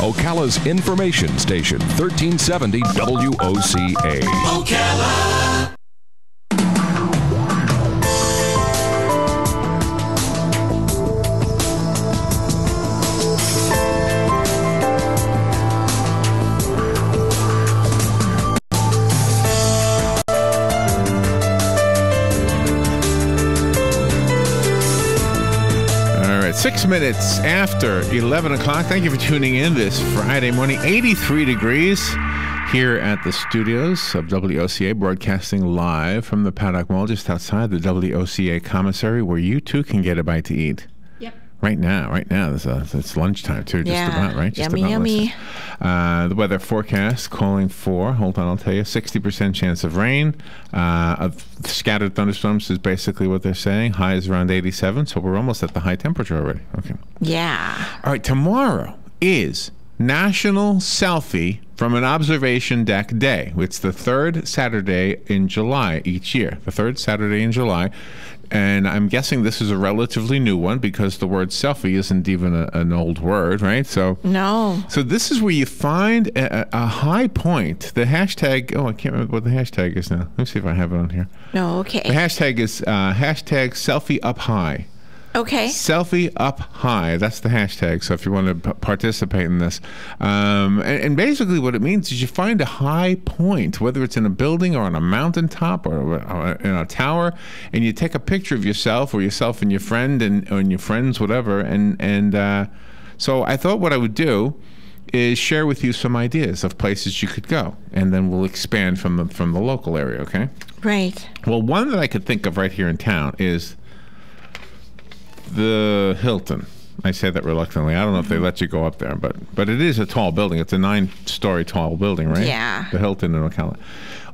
Ocala's information station, 1370 WOCA. Ocala. All right, 6 minutes after 11 o'clock. Thank you for tuning in this Friday morning. 83 degrees here at the studios of WOCA, broadcasting live from the Paddock Mall just outside the WOCA commissary, where you too can get a bite to eat. Yep. Right now. It's lunchtime too, just about, right? Just Yummy, yummy. The weather forecast calling for, hold on, I'll tell you, 60% chance of rain. Of scattered thunderstorms is basically what they're saying. High is around 87, so we're almost at the high temperature already. Okay. Yeah. All right, tomorrow is National Selfie from an Observation Deck Day. It's the third Saturday in July each year. The third Saturday in July. And I'm guessing this is a relatively new one because the word selfie isn't even an old word, right? So No. So this is where you find a high point. The hashtag, I can't remember what the hashtag is now. Let me see if I have it on here. No, okay. The hashtag is hashtag selfie up high. Okay. Selfie up high. That's the hashtag. So if you want to participate in this. And basically what it means is you find a high point, whether it's in a building or on a mountaintop or in a tower, and you take a picture of yourself or yourself and your friend and your friends, whatever. And so I thought what I would do is share with you some ideas of places you could go, and then we'll expand from the local area, okay? Right. Well, one that I could think of right here in town is the Hilton. I say that reluctantly. I don't know if they let you go up there, but it is a tall building. It's a 9-story tall building, right? Yeah. The Hilton in Ocala.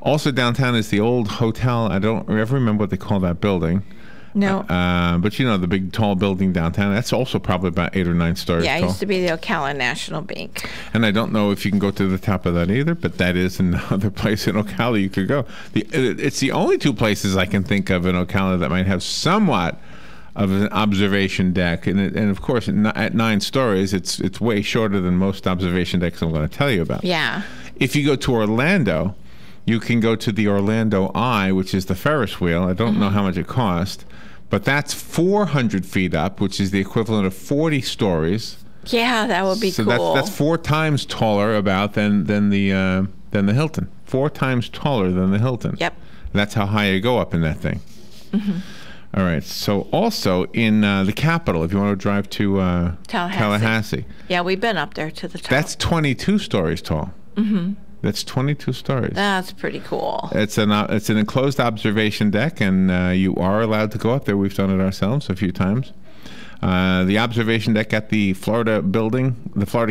Also downtown is the old hotel. I don't ever remember what they call that building. No. But you know, the big tall building downtown, that's also probably about 8 or 9 stories Yeah, it tall. used to be the Ocala National Bank. And I don't know if you can go to the top of that either, but that is another place in Ocala you could go. It's the only two places I can think of in Ocala that might have somewhat of an observation deck, and of course at 9 stories, it's way shorter than most observation decks I'm going to tell you about. Yeah. If you go to Orlando, you can go to the Orlando Eye, which is the Ferris wheel. I don't know how much it cost, but that's 400 feet up, which is the equivalent of 40 stories. Yeah, that would be cool. So that's 4 times taller than the Hilton. 4 times taller than the Hilton. Yep. That's how high you go up in that thing. Mm-hmm. All right. So also in the Capitol, if you want to drive to Tallahassee. Yeah, we've been up there to the top. That's 22 stories tall. Mm-hmm. That's 22 stories. That's pretty cool. It's an enclosed observation deck, and you are allowed to go up there. We've done it ourselves a few times. The observation deck at the Florida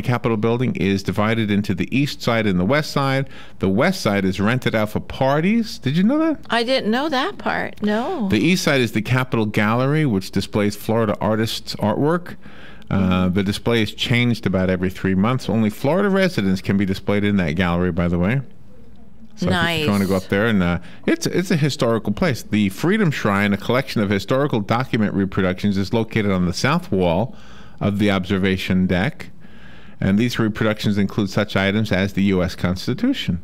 Capitol building, is divided into the east side and the west side. The west side is rented out for parties. Did you know that? I didn't know that part. No. The east side is the Capitol Gallery, which displays Florida artists' artwork. The display is changed about every 3 months. Only Florida residents can be displayed in that gallery, by the way. So nice. if you want to go up there, and it's a historical place. The Freedom Shrine, a collection of historical document reproductions, is located on the south wall of the observation deck. And these reproductions include such items as the U.S. Constitution.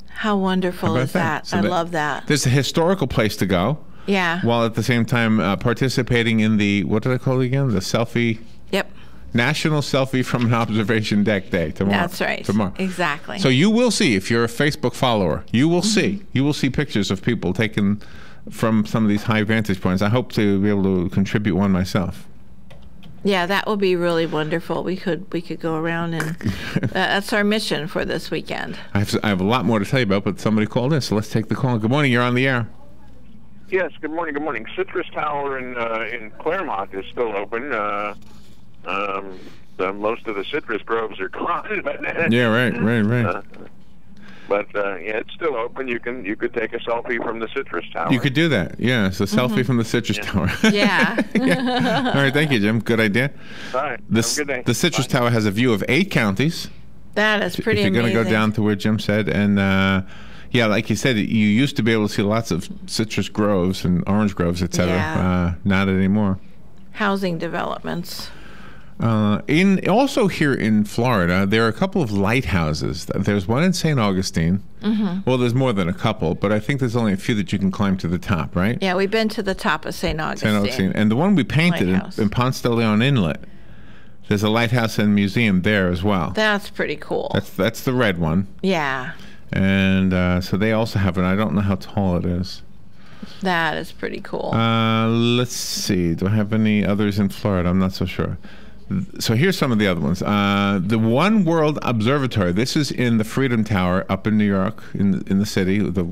How wonderful is that? So I love that. There's a historical place to go. Yeah. While at the same time participating in the, what did I call it again? The Selfie. Yep. National Selfie from an Observation Deck Day tomorrow. That's right. Tomorrow. Exactly. So you will see, if you're a Facebook follower, you will see pictures of people taken from some of these high vantage points. I hope to be able to contribute one myself. Yeah, that would be really wonderful. We could go around, and that's our mission for this weekend. I have a lot more to tell you about, but somebody called in, so let's take the call. Good morning. You're on the air. Yes, good morning. Good morning. Citrus Tower in Claremont is still open. Most of the citrus groves are gone. But, yeah, right. Yeah, it's still open. You could take a selfie from the Citrus Tower. You could do that. Yeah, it's a selfie from the Citrus Tower. Yeah. Yeah. All right, thank you, Jim. Good idea. All right. Have a good day. The Citrus Tower has a view of 8 counties. That is pretty amazing. If you're going to go down to where Jim said, and yeah, like you said, you used to be able to see lots of citrus groves and orange groves, etc. Yeah. Not anymore. Housing developments. Also here in Florida, there are a couple of lighthouses. There's one in St. Augustine. Well, there's more than a couple, but I think there's only a few that you can climb to the top, right? Yeah, we've been to the top of St. Augustine. And the one we painted in Ponce de Leon Inlet, there's a lighthouse and museum there as well. That's pretty cool. That's the red one. Yeah. And so they also have it. I don't know how tall it is. That is pretty cool. Let's see. Do I have any others in Florida? I'm not so sure. So here's some of the other ones. The One World Observatory. This is in the Freedom Tower up in New York, in the city, the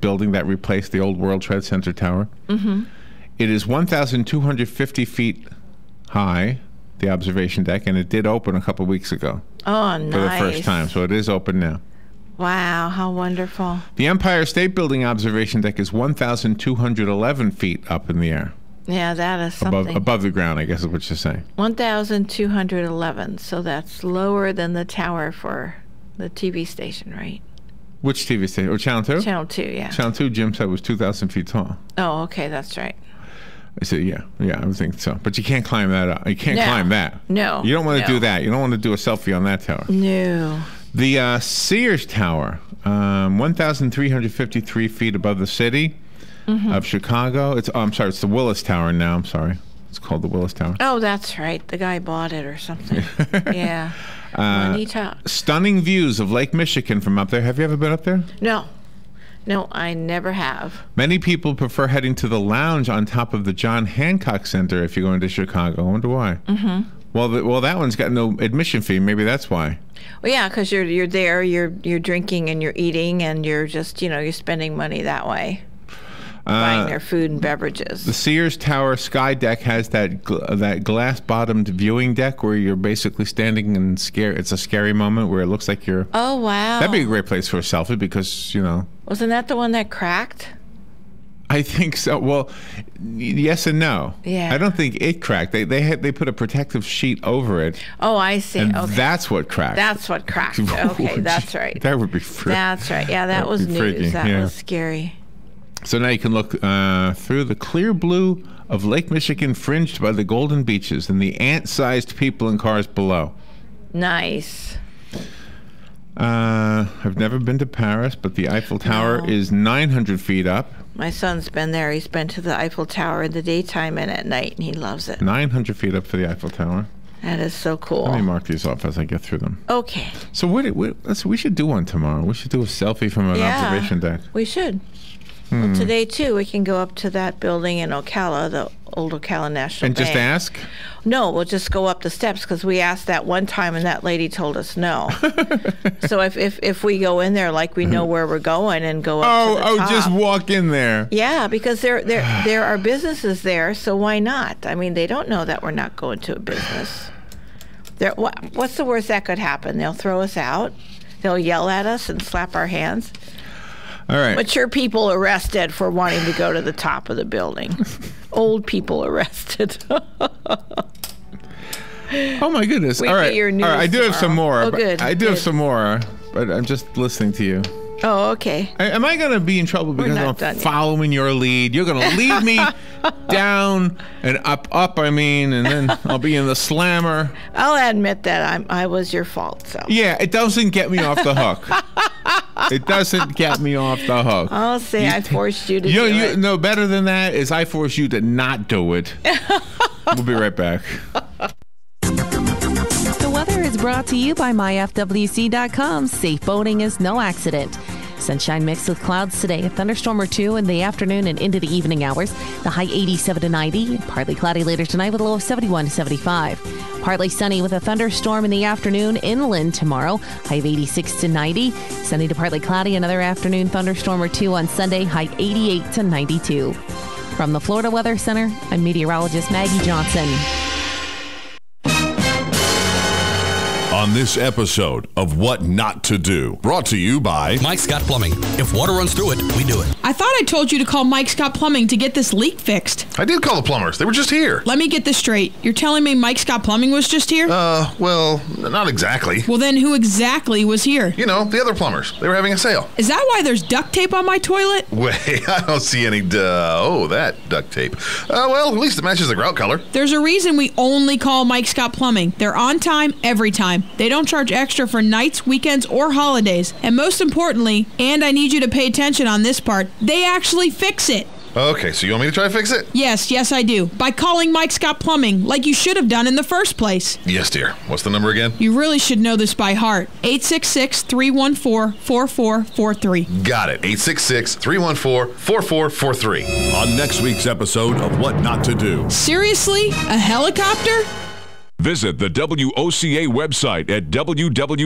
building that replaced the old World Trade Center tower. It is 1,250 feet high, the observation deck, and it did open a couple weeks ago. Oh, nice. For the first time, so it is open now. Wow, how wonderful. The Empire State Building observation deck is 1,211 feet up in the air. Yeah, that is something. Above the ground, I guess is what you're saying. 1,211, so that's lower than the tower for the TV station, right? Which TV station? Oh, Channel 2? Channel 2, yeah. Channel 2, Jim said, was 2,000 feet tall. Oh, okay, that's right. I said, yeah, I would think so. But you can't climb that up. You can't climb that. No. You don't want to do that. You don't want to do a selfie on that tower. No. The Sears Tower, 1,353 feet above the city of Chicago. It's the Willis Tower now. I'm sorry. It's called the Willis Tower. Oh, that's right. The guy bought it or something. Yeah. Money talks. Stunning views of Lake Michigan from up there. Have you ever been up there? No, I never have. Many people prefer heading to the lounge on top of the John Hancock Center if you're going to Chicago. I wonder why. Well, that one's got no admission fee. Maybe that's why. Well, yeah, because you're there, you're drinking and you're eating, and you're just you're spending money that way, buying their food and beverages. The Sears Tower Sky Deck has that glass-bottomed viewing deck where you're basically standing and scared. It's a scary moment where it looks like you're. Oh wow! That'd be a great place for a selfie because Wasn't that the one that cracked? I think so. Well, yes and no. Yeah. I don't think it cracked. They put a protective sheet over it. Oh, I see. And okay. That's what cracked. That's what cracked. Okay, that's right. That would be freaky. That's right. Yeah, that was news. Freaky. That was scary. So now you can look through the clear blue of Lake Michigan, fringed by the golden beaches and the ant-sized people and cars below. Nice. I've never been to Paris, but the Eiffel Tower is 900 feet up. My son's been there. He's been to the Eiffel Tower in the daytime and at night, and he loves it. 900 feet up for the Eiffel Tower. That is so cool. Let me mark these off as I get through them. Okay. So we should do one tomorrow. We should do a selfie from an observation deck. We should. Well, today, too, we can go up to that building in Ocala, the old Ocala National Bank. And just ask? No, we'll just go up the steps because we asked that one time and that lady told us no. So if we go in there like we know where we're going and go up to the top. Just walk in there. Yeah, because there are businesses there, so why not? I mean, they don't know that we're not going to a business. What's the worst that could happen? They'll throw us out. They'll yell at us and slap our hands. All right. Mature people arrested for wanting to go to the top of the building. Old people arrested. Oh my goodness! All right. I do have some more. Oh, good. I do have some more, but I'm just listening to you. Oh, okay. Am I going to be in trouble because I'm following your lead? You're going to lead me down and up, and then I'll be in the slammer. I'll admit that I was your fault. So. Yeah, it doesn't get me off the hook. It doesn't get me off the hook. I'll say I forced you to do it. No, better than that is I forced you to not do it. We'll be right back. The weather is brought to you by myfwc.com. Safe boating is no accident. Sunshine mixed with clouds today. A thunderstorm or two in the afternoon and into the evening hours. The high 87 to 90. Partly cloudy later tonight with a low of 71 to 75. Partly sunny with a thunderstorm in the afternoon inland tomorrow. High of 86 to 90. Sunny to partly cloudy. Another afternoon thunderstorm or two on Sunday. High 88 to 92. From the Florida Weather Center, I'm meteorologist Maggie Johnson. On this episode of What Not to Do, brought to you by Mike Scott Plumbing. If water runs through it, we do it. I thought I told you to call Mike Scott Plumbing to get this leak fixed. I did call the plumbers. They were just here. Let me get this straight. You're telling me Mike Scott Plumbing was just here? Well, not exactly. Well, then who exactly was here? You know, the other plumbers. They were having a sale. Is that why there's duct tape on my toilet? Wait, I don't see any, that duct tape. Well, at least it matches the grout color. There's a reason we only call Mike Scott Plumbing. They're on time, every time. They don't charge extra for nights, weekends, or holidays. And most importantly, and I need you to pay attention on this part, they actually fix it. Okay, so you want me to try to fix it? Yes, I do. By calling Mike Scott Plumbing, like you should have done in the first place. Yes, dear. What's the number again? You really should know this by heart. 866-314-4443. Got it. 866-314-4443. On next week's episode of What Not to Do. Seriously? A helicopter? Visit the WOCA website at www.woca.com.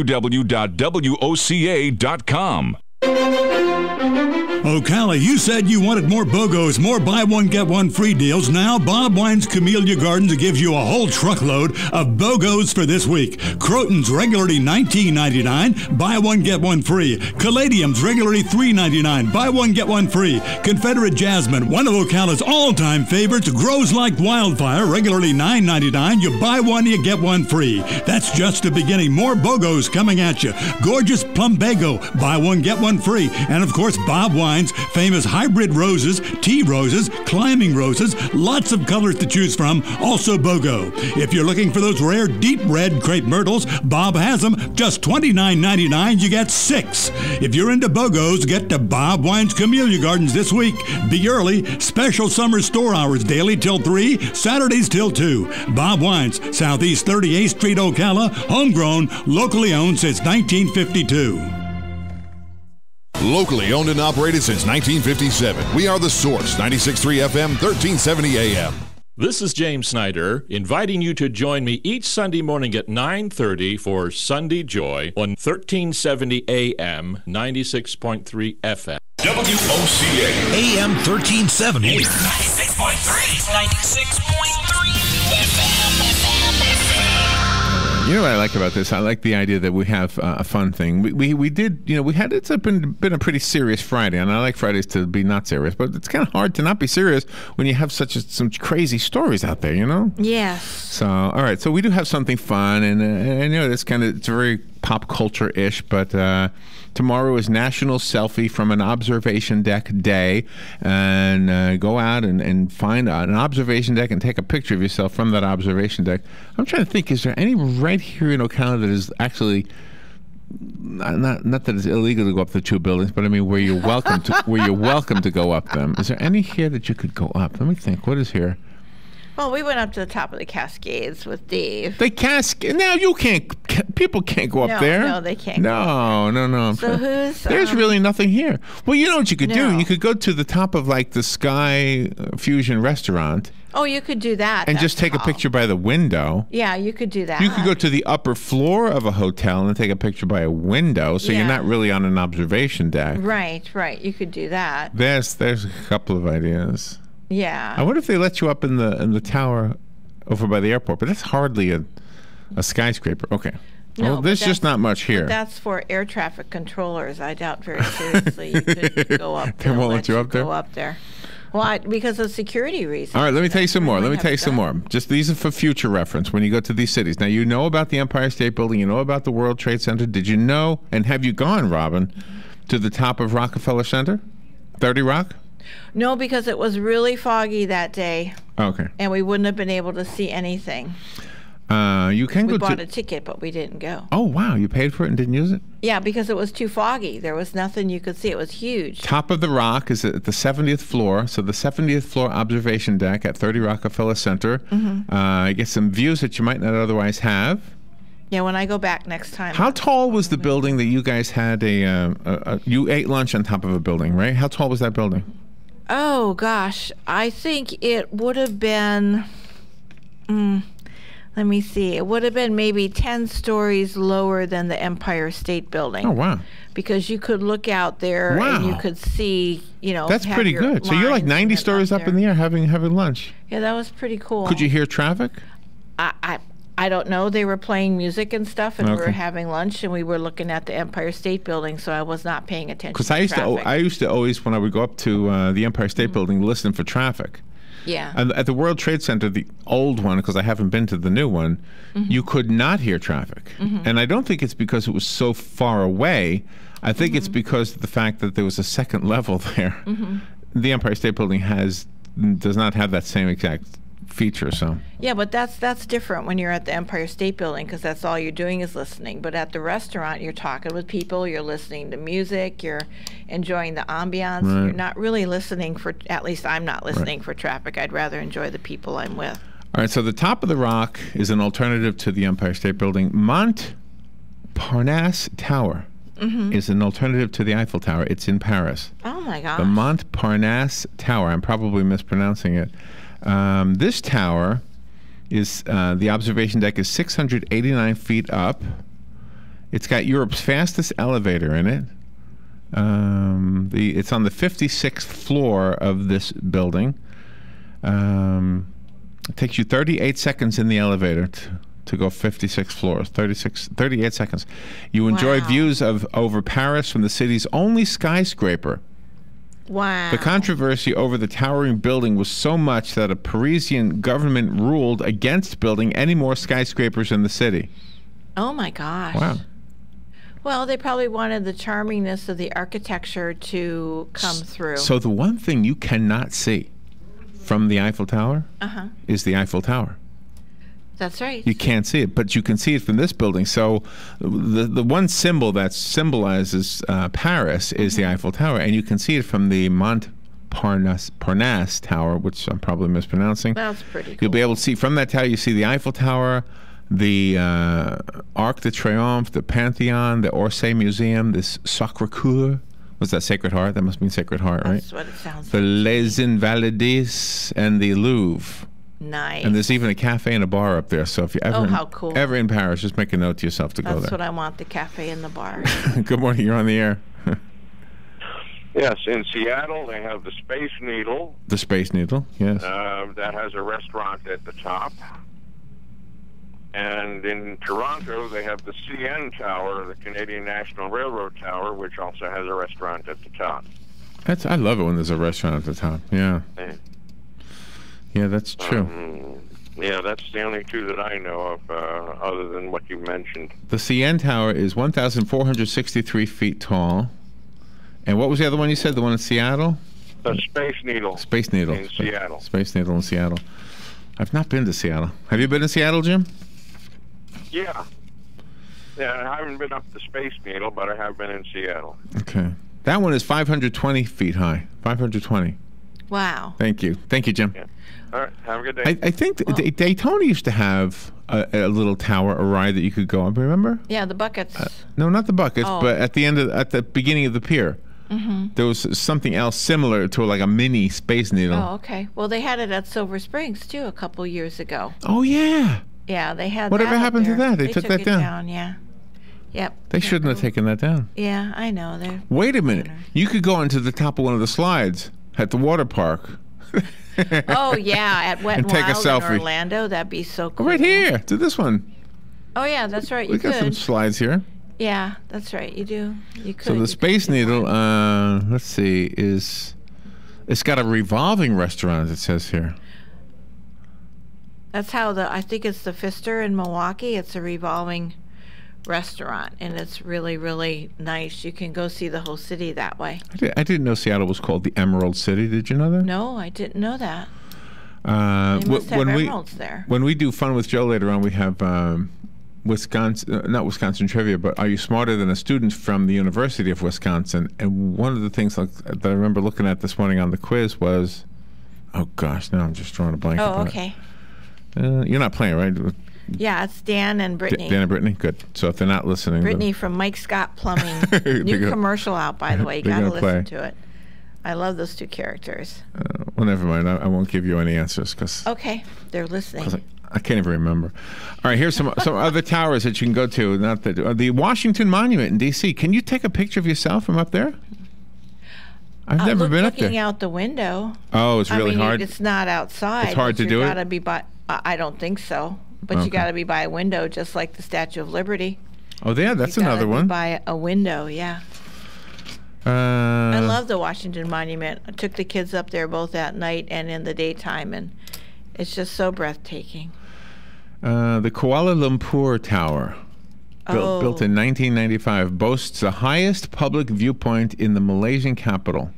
Ocala, you said you wanted more BOGOs, more buy one, get one free deals. Now, Bob Wine's Camellia Gardens gives you a whole truckload of BOGOs for this week. Croton's regularly $19.99, buy one, get one free. Caladium's regularly $3.99, buy one, get one free. Confederate Jasmine, one of Ocala's all-time favorites, grows like wildfire, regularly $9.99. You buy one, you get one free. That's just the beginning. More BOGOs coming at you. Gorgeous Plumbago, buy one, get one free. And of course, Bob Wine's famous hybrid roses, tea roses, climbing roses, lots of colors to choose from, also BOGO. If you're looking for those rare deep red crepe myrtles, Bob has them, just $29.99, you get 6. If you're into BOGOs, get to Bob Wine's Camellia Gardens this week. Be early, special summer store hours daily till 3, Saturdays till 2. Bob Wine's, Southeast 38th Street, Ocala, homegrown, locally owned since 1952. Locally owned and operated since 1957. We are The Source, 96.3 FM, 1370 AM. This is James Snyder, inviting you to join me each Sunday morning at 9:30 for Sunday Joy on 1370 AM, 96.3 FM. WOCA. AM 1370. 96.3. 96.3 FM. You know what I like about this? I like the idea that we have a fun thing. We did, it's been a pretty serious Friday, and I like Fridays to be not serious, but it's kind of hard to not be serious when you have some crazy stories out there, you know? Yes. So, all right, so we do have something fun, and I know it's very pop culture-ish, but tomorrow is National Selfie from an Observation Deck Day, and go out and find an observation deck and take a picture of yourself from that observation deck. I'm trying to think, is there any right here in Ocala that is actually not that it's illegal to go up the 2 buildings, but I mean where you're welcome to go up them? Is there any here that you could go up? Let me think. What is here? Well, we went up to the top of the Cascades with Dave. The Cascade? No, you can't. People can't go up there. No, they can't. No. So who's? There's really nothing here. Well, you know what you could do? No. You could go to the top of like the Sky Fusion restaurant. Oh, you could do that. And just take a picture by the window. Yeah, you could do that. You could go to the upper floor of a hotel and take a picture by a window, so you're not really on an observation deck. Right. You could do that. There's a couple of ideas. Yeah. I wonder if they let you up in the tower over by the airport, but that's hardly a skyscraper. Okay. No, well, there's just not much here. But that's for air traffic controllers. I doubt very seriously you could go up there. They won't let you up there? Go up there. Well, because of security reasons. All right, let me tell you some more. Just these are for future reference when you go to these cities. Now, you know about the Empire State Building. You know about the World Trade Center. Did you know, and have you gone, Robin, to the top of Rockefeller Center? 30 Rock? No, because it was really foggy that day. Okay. And we wouldn't have been able to see anything. You can we go bought a ticket, but we didn't go. Oh, wow. You paid for it and didn't use it? Yeah, because it was too foggy. There was nothing you could see. It was huge. Top of the Rock is at the 70th floor. So the 70th floor observation deck at 30 Rockefeller Center. Mm-hmm. You get some views that you might not otherwise have. Yeah, when I go back next time. How tall was the building that you guys had you ate lunch on top of a building, right? How tall was that building? Oh, gosh. I think it would have been... let me see. It would have been maybe 10 stories lower than the Empire State Building. Oh, wow. Because you could look out there and you could see, That's pretty good. So you're like 90 stories up in the air having lunch. Yeah, that was pretty cool. Could you hear traffic? I I don't know. They were playing music and stuff, and we were Okay. having lunch, and we were looking at the Empire State Building, so I was not paying attention Because to I traffic. used to always, when I would go up to the Empire State Building, listen for traffic. Yeah. And at the World Trade Center, the old one, because I haven't been to the new one, you could not hear traffic. And I don't think it's because it was so far away. I think it's because of the fact that there was a second level there. The Empire State Building does not have that same exact feature, so. Yeah, but that's different when you're at the Empire State Building, because that's all you're doing is listening. But at the restaurant, you're talking with people, you're listening to music, you're enjoying the ambiance. Right. You're not really listening for, at least I'm not listening for traffic. I'd rather enjoy the people I'm with. All right, so the top of the rock is an alternative to the Empire State Building. Montparnasse Tower is an alternative to the Eiffel Tower. It's in Paris. Oh my gosh. The Montparnasse Tower. I'm probably mispronouncing it. This tower is, the observation deck is 689 feet up. It's got Europe's fastest elevator in it. It's on the 56th floor of this building. It takes you 38 seconds in the elevator to go 56 floors. 38 seconds. You enjoy views of over Paris from the city's only skyscraper. Wow. The controversy over the towering building was so much that a Parisian government ruled against building any more skyscrapers in the city. Oh my gosh. Wow. Well, they probably wanted the charmingness of the architecture to come through. So the one thing you cannot see from the Eiffel Tower is the Eiffel Tower. That's right. You can't see it, but you can see it from this building. So the one symbol that symbolizes Paris is the Eiffel Tower, and you can see it from the Montparnasse Tower, which I'm probably mispronouncing. That's pretty cool. You'll be able to see from that tower, you see the Eiffel Tower, the Arc de Triomphe, the Pantheon, the Orsay Museum, this Sacré-Cœur. Was that Sacred Heart? That must mean Sacred Heart, right? That's what it sounds The like. Les Invalides and the Louvre. Nice. And there's even a cafe and a bar up there. So if you're ever, how cool. ever in Paris, just make a note to yourself to go That's there. what I want, the cafe and the bar. Good morning. You're on the air. Yes, in Seattle, they have the Space Needle. The Space Needle, yes. That has a restaurant at the top. And in Toronto, they have the CN Tower, the Canadian National Railroad Tower, which also has a restaurant at the top. I love it when there's a restaurant at the top. Yeah. Yeah, that's true. Yeah, that's the only two that I know of, other than what you mentioned. The CN Tower is 1,463 feet tall. And what was the other one you said? The one in Seattle? The Space Needle. Space Needle. In Seattle. Space Needle in Seattle. I've not been to Seattle. Have you been to Seattle, Jim? Yeah. Yeah, I haven't been up the Space Needle, but I have been in Seattle. Okay. That one is 520 feet high. 520. Wow. Thank you. Thank you, Jim. Yeah. All right, have a good day. I think Daytona used to have a little tower, a ride that you could go on. Remember? Yeah, the buckets. No, not the buckets, Oh. but at the beginning of the pier, there was something else similar to like a mini Space Needle. Oh, okay. Well, they had it at Silver Springs, too, a couple years ago. Oh yeah. Yeah, they had Whatever that up happened to there. that? They took that it down. Yeah. Yep. They shouldn't have taken that down. Yeah, I know. Wait a minute. You could go onto the top of one of the slides at the water park. Oh, yeah, at Wet And n take a Wild selfie. in Orlando. That'd be so cool. Right here. To this one. Oh, yeah, that's right. We You got some could. slides here. Yeah, that's right. You do. You could. So the You Space could do Needle, one. let's see, it's got a revolving restaurant, it says here. That's how I think it's the Pfister in Milwaukee. It's a revolving restaurant, and it's really, really nice. You can go see the whole city that way. I didn't know Seattle was called the Emerald City. Did you know that? No, I didn't know that. They Wh- must have when we emeralds there. when we do Fun with Joe later on, we have not Wisconsin trivia, but are you smarter than a student from the University of Wisconsin? And one of the things that I remember looking at this morning on the quiz was, oh gosh, now I'm just drawing a blank. Oh, about okay. it. You're not playing, right? Yeah, it's Dan and Brittany. Dan and Brittany? Good. So if they're not listening... Brittany from Mike Scott Plumbing. They're New gonna- commercial out, by the way. You they're got to gonna listen play. to it. I love those two characters. Well, never mind. I won't give you any answers because Okay, they're listening. I can't even remember. All right, here's some other towers that you can go to. Not the Washington Monument in D.C. Can you take a picture of yourself from up there? I've never been up Looking there. out the window. Oh, it's really I mean, hard. It's not outside. It's hard but to do you it? gotta be I don't think so. But Okay. you got to be by a window, just like the Statue of Liberty. Oh, yeah, that's You gotta another be one. By a window, yeah. I love the Washington Monument. I took the kids up there both at night and in the daytime, and it's just so breathtaking. The Kuala Lumpur Tower, built in 1995, boasts the highest public viewpoint in the Malaysian capital.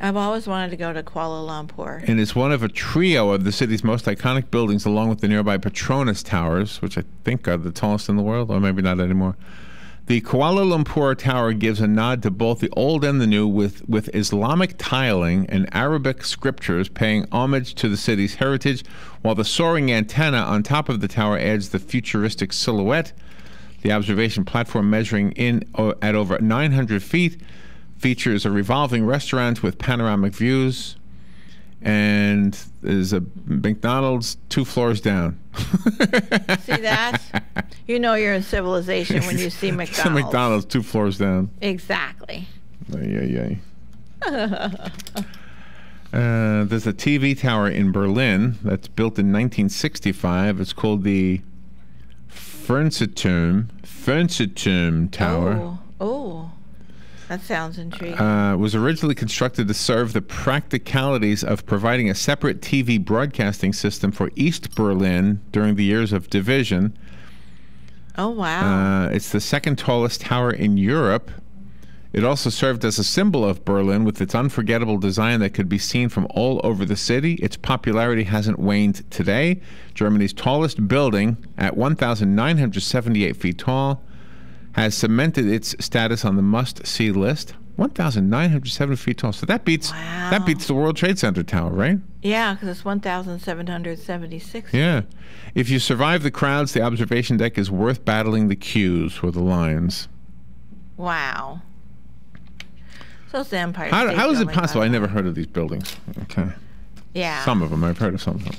I've always wanted to go to Kuala Lumpur. And is one of a trio of the city's most iconic buildings, along with the nearby Petronas Towers, which I think are the tallest in the world, or maybe not anymore. The Kuala Lumpur Tower gives a nod to both the old and the new, with Islamic tiling and Arabic scriptures paying homage to the city's heritage, while the soaring antenna on top of the tower adds the futuristic silhouette. The observation platform, measuring in at over 900 feet, features a revolving restaurant with panoramic views, and there's a McDonald's 2 floors down. See that? You know you're in civilization when you see McDonald's. It's a McDonald's 2 floors down. Exactly. There's a TV tower in Berlin that's built in 1965. It's called the Fernsehturm Tower. Oh, that sounds intriguing. Was originally constructed to serve the practicalities of providing a separate TV broadcasting system for East Berlin during the years of division. Oh, wow. It's the second tallest tower in Europe. It also served as a symbol of Berlin with its unforgettable design that could be seen from all over the city. Its popularity hasn't waned today. Germany's tallest building, at 1,978 feet tall, has cemented its status on the must-see list. 1,907 feet tall. So that beats the World Trade Center tower, right? Yeah, because it's 1,776. Yeah. If you survive the crowds, the observation deck is worth battling the queues or the lines. Wow. So it's the Empire State How is it Building, possible? by I the never way. heard of these buildings. Okay. Yeah. Some of them. I've heard of some of them.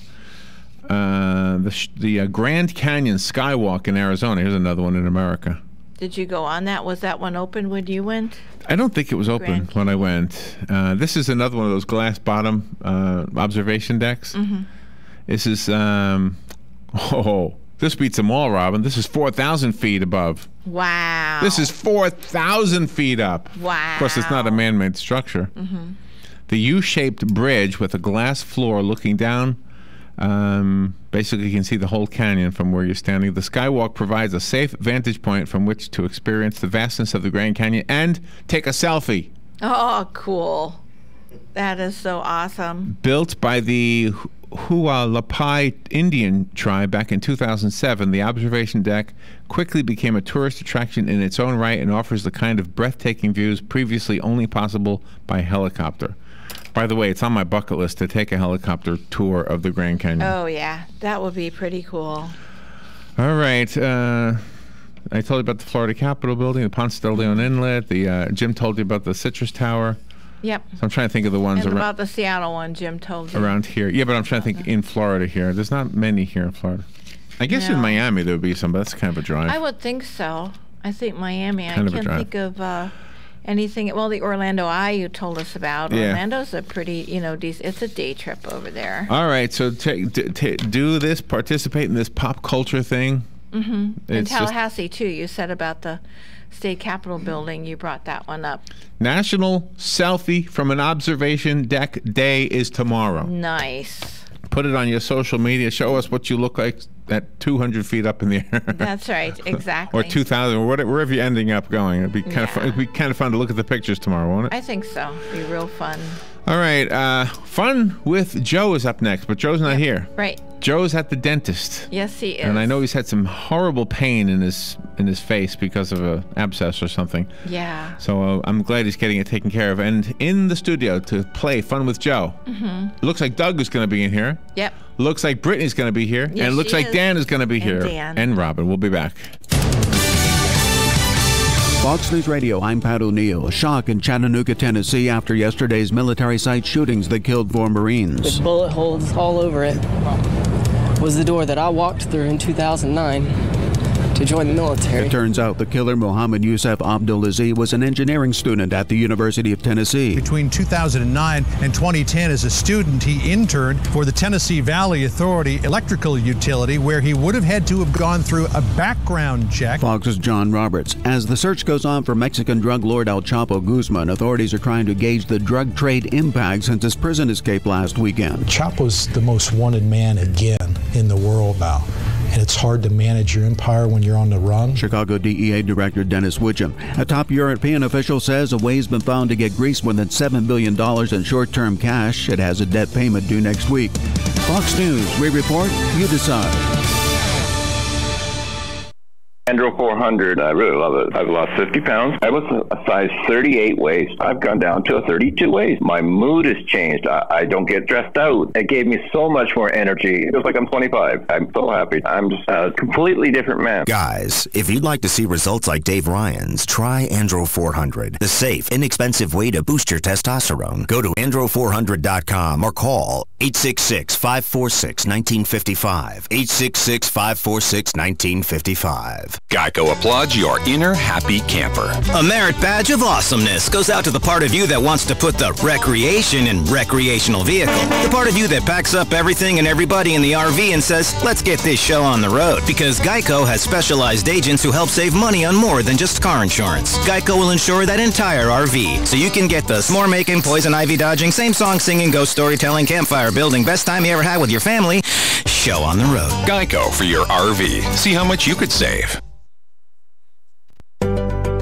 The Grand Canyon Skywalk in Arizona. Here's another one in America. Did you go on that? Was that one open when you went? I don't think it was open when I went. This is another one of those glass bottom observation decks. Mm-hmm. This is, this beats them all, Robin. This is 4,000 feet above. Wow. This is 4,000 feet up. Wow. Of course, it's not a man-made structure. Mm-hmm. The U-shaped bridge with a glass floor looking down. Basically, you can see the whole canyon from where you're standing. The Skywalk provides a safe vantage point from which to experience the vastness of the Grand Canyon and take a selfie. Oh, cool. That is so awesome. Built by the Hualapai Indian tribe back in 2007, the observation deck quickly became a tourist attraction in its own right and offers the kind of breathtaking views previously only possible by helicopter. By the way, it's on my bucket list to take a helicopter tour of the Grand Canyon. Oh, yeah. That would be pretty cool. All right. I told you about the Florida Capitol building, the Ponce de Leon Inlet. Jim told you about the Citrus Tower. Yep. So I'm trying to think of the ones And about the Seattle one, Jim told you. around here. Yeah, but I'm trying to think in Florida here. There's not many here in Florida. I guess in No. Miami there would be some, but that's kind of a drive. I would think so. I think Miami. Kind of a I can't drive. think of anything. Well, the Orlando Eye you told us about. Yeah. Orlando's a pretty, decent. It's a day trip over there. All right, so do this, participate in this pop culture thing. Mm-hmm. In It's just- Tallahassee too. You said about the State Capitol building. You brought that one up. National Selfie from an Observation Deck Day is tomorrow. Nice. Put it on your social media. Show us what you look like at 200 feet up in the air. That's right. Exactly. Or 2,000, or wherever you're ending up going. It'd be kind of fun. It'd be kind of fun to look at the pictures tomorrow, won't it? I think so. Be real fun. All right, Fun with Joe is up next, but Joe's not here. Right. Joe's at the dentist. Yes, he is. And I know he's had some horrible pain in his face because of an abscess or something. Yeah. So I'm glad he's getting it taken care of. And in the studio to play Fun with Joe, it looks like Doug is going to be in here. Yep. Looks like Brittany's going to be here. Yes, and it looks she like is. Dan is going to be And here. Dan. And Robin. We'll be back. Fox News Radio, I'm Pat O'Neill. Shock in Chattanooga, Tennessee after yesterday's military site shootings that killed 4 Marines. With bullet holes all over it was the door that I walked through in 2009 to join the military. It turns out the killer, Mohammed Youssef Abdulaziz, was an engineering student at the University of Tennessee. Between 2009 and 2010, as a student, he interned for the Tennessee Valley Authority electrical utility, where he would have had to have gone through a background check. Fox's John Roberts. As the search goes on for Mexican drug lord El Chapo Guzman, authorities are trying to gauge the drug trade impact since his prison escape last weekend. Chapo's the most wanted man again in the world now, and it's hard to manage your empire when you're on the run. Chicago DEA Director Dennis Witcham. A top European official says a way's been found to get Greece more than $7 billion in short-term cash. It has a debt payment due next week. Fox News, we report, you decide. Andro 400, I really love it. I've lost 50 pounds. I was a size 38 waist. I've gone down to a 32 waist. My mood has changed. I don't get stressed out. It gave me so much more energy. It feels like I'm 25. I'm so happy. I'm just a completely different man. Guys, if you'd like to see results like Dave Ryan's, try Andro 400, the safe, inexpensive way to boost your testosterone. Go to andro400.com or call 866-546-1955. 866-546-1955. Geico applauds your inner happy camper. A merit badge of awesomeness goes out to the part of you that wants to put the recreation in recreational vehicle. The part of you that packs up everything and everybody in the RV and says, let's get this show on the road. Because Geico has specialized agents who help save money on more than just car insurance. Geico will insure that entire RV, so you can get the s'more making, poison ivy dodging, same song singing, ghost storytelling, campfire building, best time you ever had with your family show on the road. Geico for your RV. See how much you could save.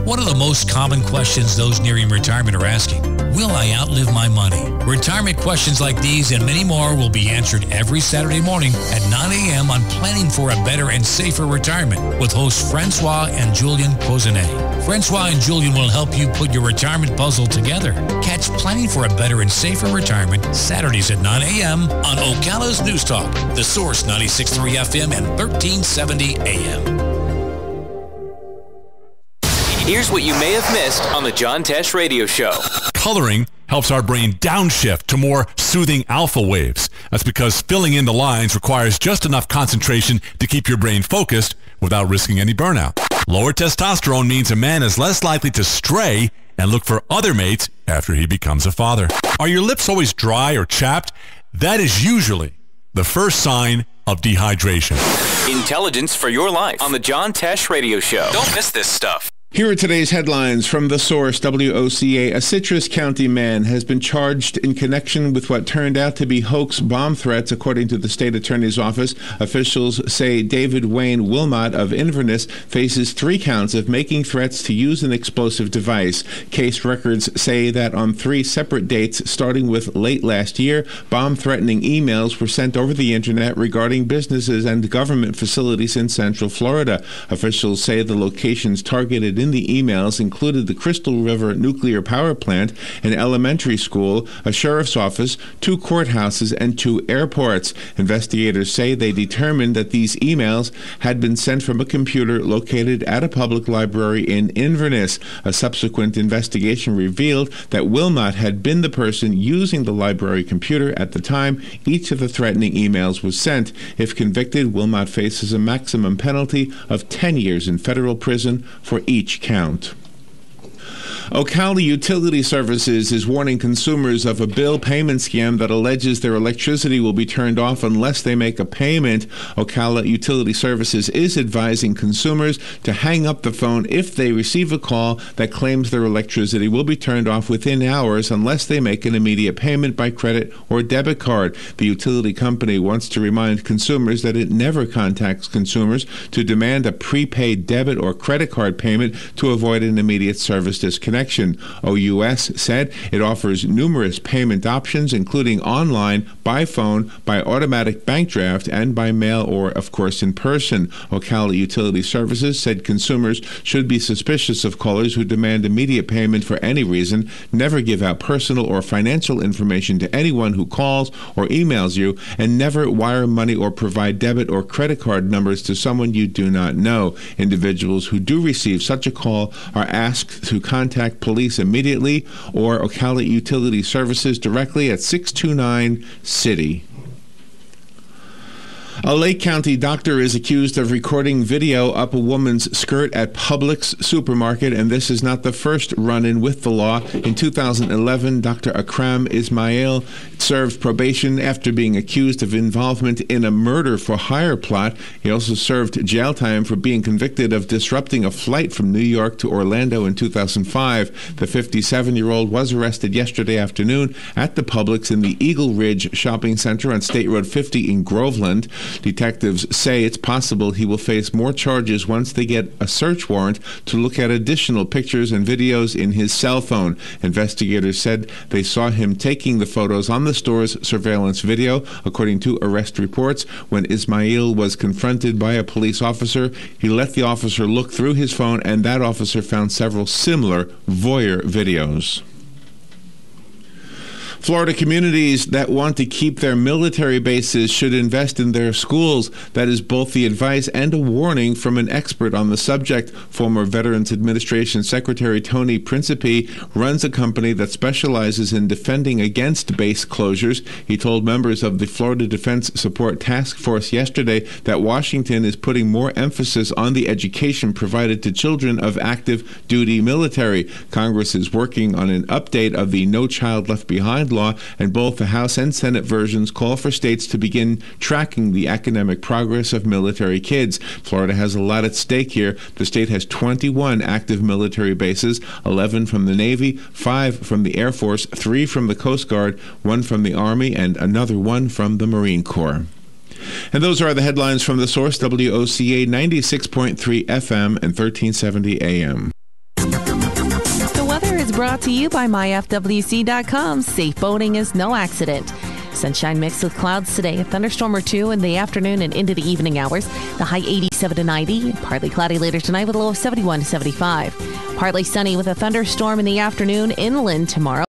One of the most common questions those nearing retirement are asking, will I outlive my money? Retirement questions like these and many more will be answered every Saturday morning at 9 a.m. on Planning for a Better and Safer Retirement with hosts Francois and Julian Cozenet. Francois and Julian will help you put your retirement puzzle together. Catch Planning for a Better and Safer Retirement Saturdays at 9 a.m. on Ocala's News Talk, The Source 96.3 FM and 1370 AM. Here's what you may have missed on the John Tesh Radio Show. Coloring helps our brain downshift to more soothing alpha waves. That's because filling in the lines requires just enough concentration to keep your brain focused without risking any burnout. Lower testosterone means a man is less likely to stray and look for other mates after he becomes a father. Are your lips always dry or chapped? That is usually the first sign of dehydration. Intelligence for your life on the John Tesh Radio Show. Don't miss this stuff. Here are today's headlines from The Source, WOCA. A Citrus County man has been charged in connection with what turned out to be hoax bomb threats, according to the state attorney's office. Officials say David Wayne Wilmot of Inverness faces 3 counts of making threats to use an explosive device. Case records say that on 3 separate dates, starting with late last year, bomb-threatening emails were sent over the internet regarding businesses and government facilities in Central Florida. Officials say the locations targeted in the emails included the Crystal River Nuclear Power Plant, an elementary school, a sheriff's office, 2 courthouses, and 2 airports. Investigators say they determined that these emails had been sent from a computer located at a public library in Inverness. A subsequent investigation revealed that Wilmot had been the person using the library computer at the time each of the threatening emails was sent. If convicted, Wilmot faces a maximum penalty of 10 years in federal prison for each count. Ocala Utility Services is warning consumers of a bill payment scam that alleges their electricity will be turned off unless they make a payment. Ocala Utility Services is advising consumers to hang up the phone if they receive a call that claims their electricity will be turned off within hours unless they make an immediate payment by credit or debit card. The utility company wants to remind consumers that it never contacts consumers to demand a prepaid debit or credit card payment to avoid an immediate service disconnection. OUS said it offers numerous payment options, including online, by phone, by automatic bank draft, and by mail or, of course, in person. Ocala Utility Services said consumers should be suspicious of callers who demand immediate payment for any reason, never give out personal or financial information to anyone who calls or emails you, and never wire money or provide debit or credit card numbers to someone you do not know. Individuals who do receive such a call are asked to contact police immediately or Ocala Utility Services directly at 629-CITY. A Lake County doctor is accused of recording video up a woman's skirt at Publix supermarket, and this is not the first run-in with the law. In 2011, Dr. Akram Ismail served probation after being accused of involvement in a murder-for-hire plot. He also served jail time for being convicted of disrupting a flight from New York to Orlando in 2005. The 57-year-old was arrested yesterday afternoon at the Publix in the Eagle Ridge Shopping Center on State Road 50 in Groveland. Detectives say it's possible he will face more charges once they get a search warrant to look at additional pictures and videos in his cell phone. Investigators said they saw him taking the photos on the store's surveillance video. According to arrest reports, when Ismail was confronted by a police officer, he let the officer look through his phone, and that officer found several similar voyeur videos. Florida communities that want to keep their military bases should invest in their schools. That is both the advice and a warning from an expert on the subject. Former Veterans Administration Secretary Tony Principe runs a company that specializes in defending against base closures. He told members of the Florida Defense Support Task Force yesterday that Washington is putting more emphasis on the education provided to children of active duty military. Congress is working on an update of the No Child Left Behind law, and both the House and Senate versions call for states to begin tracking the academic progress of military kids. Florida has a lot at stake here. The state has 21 active military bases, 11 from the Navy, 5 from the Air Force, 3 from the Coast Guard, 1 from the Army, and another 1 from the Marine Corps. And those are the headlines from The Source, WOCA 96.3 FM and 1370 AM. Brought to you by myfwc.com. Safe boating is no accident. Sunshine mixed with clouds today. A thunderstorm or two in the afternoon and into the evening hours. The high 87 to 90. Partly cloudy later tonight with a low of 71 to 75. Partly sunny with a thunderstorm in the afternoon inland tomorrow.